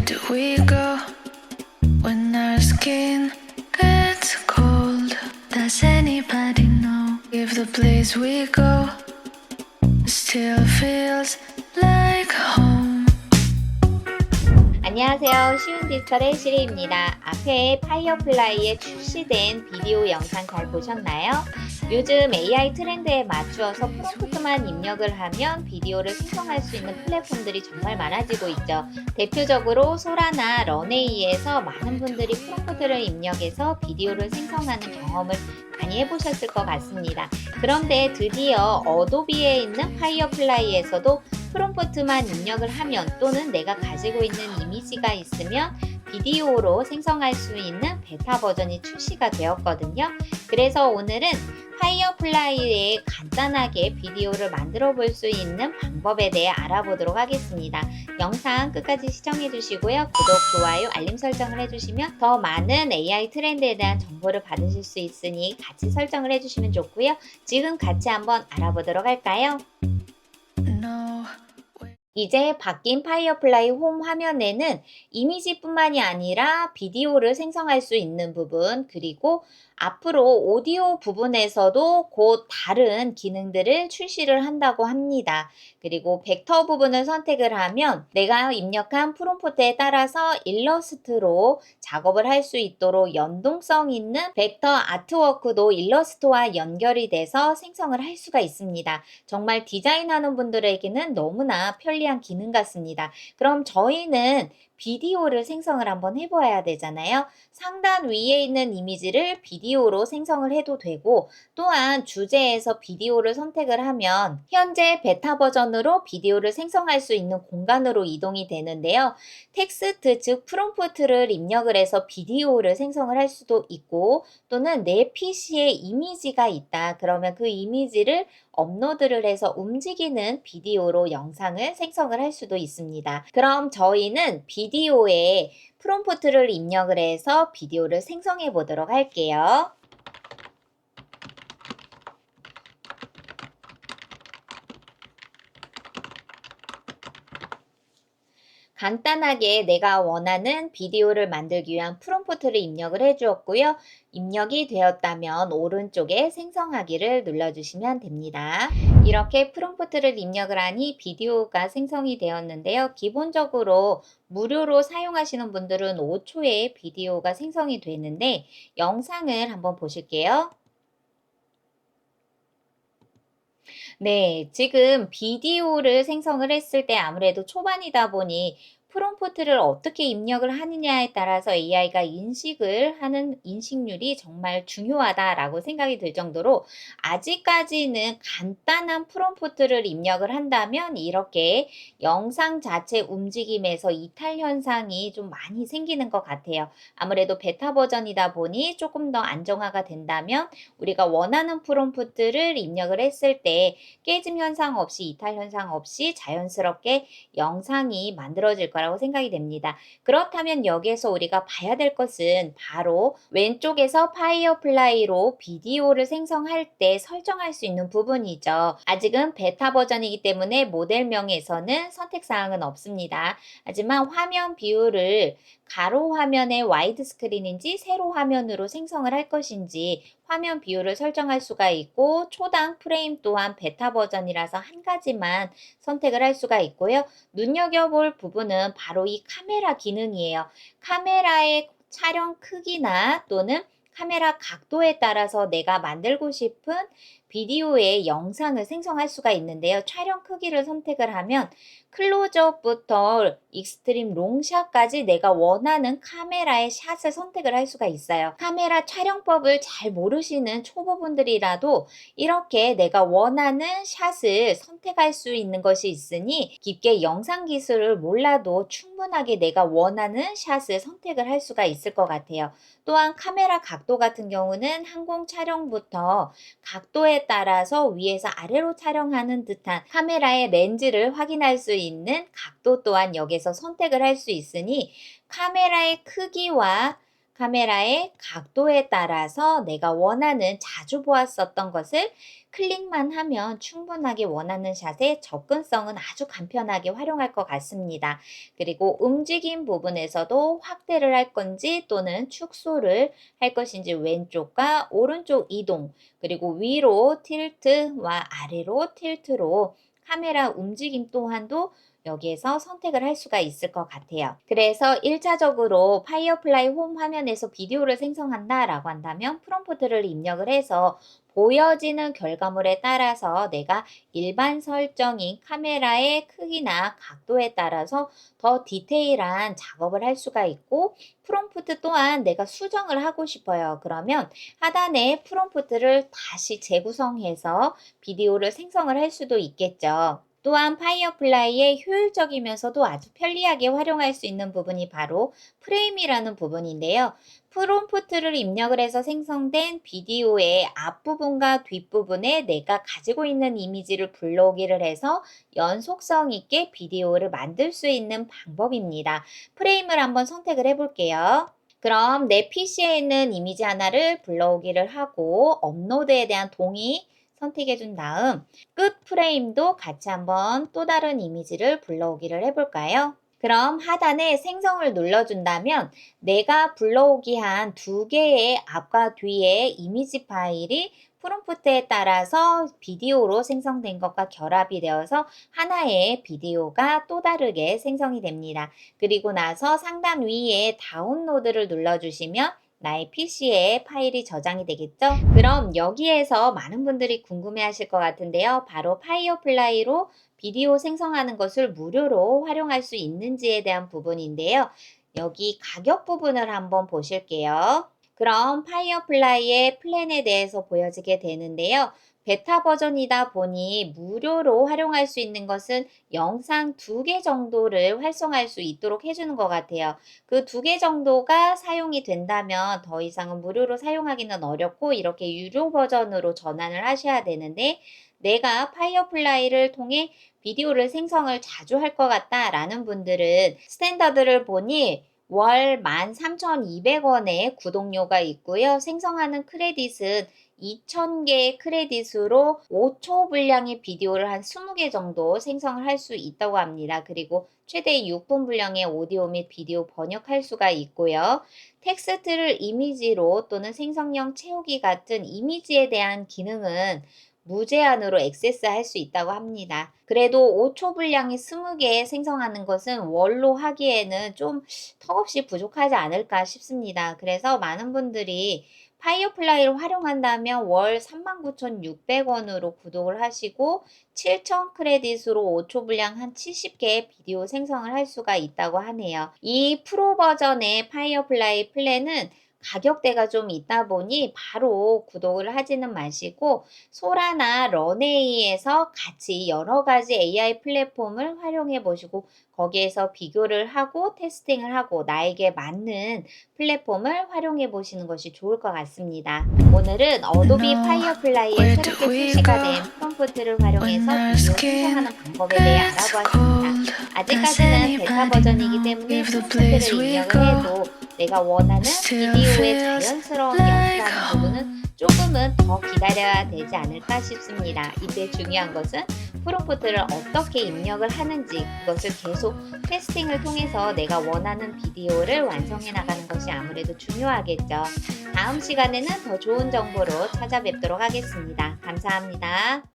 do we go when our skin gets cold? Does anybody know if the place we go still feels like home? 안녕하세요. 쉬운 디지털의 시리입니다. 앞에 파이어플라이에 출시된 비디오 영상 잘 보셨나요? 요즘 AI 트렌드에 맞추어서 프롬프트만 입력을 하면 비디오를 생성할 수 있는 플랫폼들이 정말 많아지고 있죠. 대표적으로 소라나 런웨이에서 많은 분들이 프롬프트를 입력해서 비디오를 생성하는 경험을 많이 해보셨을 것 같습니다. 그런데 드디어 어도비에 있는 파이어플라이에서도 프롬프트만 입력을 하면 또는 내가 가지고 있는 이미지가 있으면 비디오로 생성할 수 있는 베타 버전이 출시가 되었거든요. 그래서 오늘은 파이어플라이에 간단하게 비디오를 만들어 볼 수 있는 방법에 대해 알아보도록 하겠습니다. 영상 끝까지 시청해 주시고요. 구독, 좋아요, 알림 설정을 해주시면 더 많은 AI 트렌드에 대한 정보를 받으실 수 있으니 같이 설정을 해주시면 좋고요. 지금 같이 한번 알아보도록 할까요? No. 이제 바뀐 파이어플라이 홈 화면에는 이미지뿐만이 아니라 비디오를 생성할 수 있는 부분, 그리고 앞으로 오디오 부분에서도 곧 다른 기능들을 출시를 한다고 합니다. 그리고 벡터 부분을 선택을 하면 내가 입력한 프롬프트에 따라서 일러스트로 작업을 할 수 있도록 연동성 있는 벡터 아트워크도 일러스트와 연결이 돼서 생성을 할 수가 있습니다. 정말 디자인하는 분들에게는 너무나 편리한 기능 같습니다. 그럼 저희는 비디오를 생성을 한번 해봐야 되잖아요. 상단 위에 있는 이미지를 비디오로 생성을 해도 되고, 또한 주제에서 비디오를 선택을 하면 현재 베타 버전으로 비디오를 생성할 수 있는 공간으로 이동이 되는데요. 텍스트 즉 프롬프트를 입력을 해서 비디오를 생성을 할 수도 있고, 또는 내 PC에 이미지가 있다. 그러면 그 이미지를 업로드를 해서 움직이는 비디오로 영상을 생성을 할 수도 있습니다. 그럼 저희는 비디오에 프롬프트를 입력을 해서 비디오를 생성해 보도록 할게요. 간단하게 내가 원하는 비디오를 만들기 위한 프롬프트를 입력을 해주었고요. 입력이 되었다면 오른쪽에 생성하기를 눌러주시면 됩니다. 이렇게 프롬프트를 입력을 하니 비디오가 생성이 되었는데요. 기본적으로 무료로 사용하시는 분들은 5초에 비디오가 생성이 되는데 영상을 한번 보실게요. 네, 지금 비디오를 생성을 했을 때 아무래도 초반이다 보니 프롬프트를 어떻게 입력을 하느냐에 따라서 AI가 인식을 하는 인식률이 정말 중요하다라고 생각이 들 정도로 아직까지는 간단한 프롬프트를 입력을 한다면 이렇게 영상 자체 움직임에서 이탈 현상이 좀 많이 생기는 것 같아요. 아무래도 베타 버전이다 보니 조금 더 안정화가 된다면 우리가 원하는 프롬프트를 입력을 했을 때 깨짐 현상 없이 이탈 현상 없이 자연스럽게 영상이 만들어질 거라고 생각이 됩니다. 그렇다면 여기에서 우리가 봐야 될 것은 바로 왼쪽에서 파이어플라이로 비디오를 생성할 때 설정할 수 있는 부분이죠. 아직은 베타 버전이기 때문에 모델명에서는 선택사항은 없습니다. 하지만 화면 비율을 가로 화면의 와이드 스크린인지 세로 화면으로 생성을 할 것인지 화면 비율을 설정할 수가 있고 초당 프레임 또한 베타 버전이라서 한 가지만 선택을 할 수가 있고요. 눈여겨볼 부분은 바로 이 카메라 기능이에요. 카메라의 촬영 크기나 또는 카메라 각도에 따라서 내가 만들고 싶은 비디오의 영상을 생성할 수가 있는데요. 촬영 크기를 선택을 하면 클로즈업부터 익스트림 롱샷까지 내가 원하는 카메라의 샷을 선택을 할 수가 있어요. 카메라 촬영법을 잘 모르시는 초보분들이라도 이렇게 내가 원하는 샷을 선택할 수 있는 것이 있으니 깊게 영상 기술을 몰라도 충분하게 내가 원하는 샷을 선택을 할 수가 있을 것 같아요. 또한 카메라 각도 같은 경우는 항공 촬영부터 각도에 따라서 위에서 아래로 촬영하는 듯한 카메라의 렌즈를 확인할 수 있는 각도 또한 여기서 선택을 할 수 있으니 카메라의 크기와 카메라의 각도에 따라서 내가 원하는 자주 보았었던 것을 클릭만 하면 충분하게 원하는 샷의 접근성은 아주 간편하게 활용할 것 같습니다. 그리고 움직임 부분에서도 확대를 할 건지 또는 축소를 할 것인지 왼쪽과 오른쪽 이동, 그리고 위로 틸트와 아래로 틸트로 카메라 움직임 또한도 여기에서 선택을 할 수가 있을 것 같아요. 그래서 1차적으로 파이어플라이 홈 화면에서 비디오를 생성한다라고 한다면 프롬프트를 입력을 해서 보여지는 결과물에 따라서 내가 일반 설정인 카메라의 크기나 각도에 따라서 더 디테일한 작업을 할 수가 있고, 프롬프트 또한 내가 수정을 하고 싶어요. 그러면 하단에 프롬프트를 다시 재구성해서 비디오를 생성을 할 수도 있겠죠. 또한 파이어플라이의 효율적이면서도 아주 편리하게 활용할 수 있는 부분이 바로 프레임이라는 부분인데요. 프롬프트를 입력을 해서 생성된 비디오의 앞부분과 뒷부분에 내가 가지고 있는 이미지를 불러오기를 해서 연속성 있게 비디오를 만들 수 있는 방법입니다. 프레임을 한번 선택을 해볼게요. 그럼 내 PC에 있는 이미지 하나를 불러오기를 하고 업로드에 대한 동의 선택해 준 다음 끝 프레임도 같이 한번 또 다른 이미지를 불러오기를 해볼까요? 그럼 하단에 생성을 눌러준다면 내가 불러오기 한 두 개의 앞과 뒤의 이미지 파일이 프롬프트에 따라서 비디오로 생성된 것과 결합이 되어서 하나의 비디오가 또 다르게 생성이 됩니다. 그리고 나서 상단 위에 다운로드를 눌러주시면 나의 PC에 파일이 저장이 되겠죠? 그럼 여기에서 많은 분들이 궁금해 하실 것 같은데요. 바로 파이어플라이로 비디오 생성하는 것을 무료로 활용할 수 있는지에 대한 부분인데요. 여기 가격 부분을 한번 보실게요. 그럼 파이어플라이의 플랜에 대해서 보여지게 되는데요. 베타 버전이다 보니 무료로 활용할 수 있는 것은 영상 2개 정도를 활성화할 수 있도록 해주는 것 같아요. 그 2개 정도가 사용이 된다면 더 이상은 무료로 사용하기는 어렵고 이렇게 유료 버전으로 전환을 하셔야 되는데, 내가 파이어플라이를 통해 비디오를 생성을 자주 할 것 같다라는 분들은 스탠더드를 보니 월 13,200원의 구독료가 있고요. 생성하는 크레딧은 2,000개의 크레딧으로 5초 분량의 비디오를 한 20개 정도 생성을 할 수 있다고 합니다. 그리고 최대 6분 분량의 오디오 및 비디오 번역할 수가 있고요. 텍스트를 이미지로 또는 생성형 채우기 같은 이미지에 대한 기능은 무제한으로 액세스할 수 있다고 합니다. 그래도 5초 분량의 20개 생성하는 것은 월로 하기에는 좀 턱없이 부족하지 않을까 싶습니다. 그래서 많은 분들이 파이어플라이를 활용한다면 월 39,600원으로 구독을 하시고 7,000 크레딧으로 5초 분량 한 70개의 비디오 생성을 할 수가 있다고 하네요. 이 프로 버전의 파이어플라이 플랜은 가격대가 좀 있다 보니 바로 구독을 하지는 마시고 소라나 런웨이에서 같이 여러 가지 AI 플랫폼을 활용해 보시고 거기에서 비교를 하고 테스팅을 하고 나에게 맞는 플랫폼을 활용해 보시는 것이 좋을 것 같습니다. 오늘은 어도비 파이어플라이에 새롭게 출시가 된 프롬프트를 활용해서 비디오 생성하는 방법에 대해 알아보았습니다. 아직까지는 베타 버전이기 때문에 프롬프트를 입력을 해도 내가 원하는 비디오의 자연스러운 연출하는 부분은 조금은 더 기다려야 되지 않을까 싶습니다. 이때 중요한 것은 프롬프트를 어떻게 입력을 하는지 그것을 계속 테스팅을 통해서 내가 원하는 비디오를 완성해 나가는 것이 아무래도 중요하겠죠. 다음 시간에는 더 좋은 정보로 찾아뵙도록 하겠습니다. 감사합니다.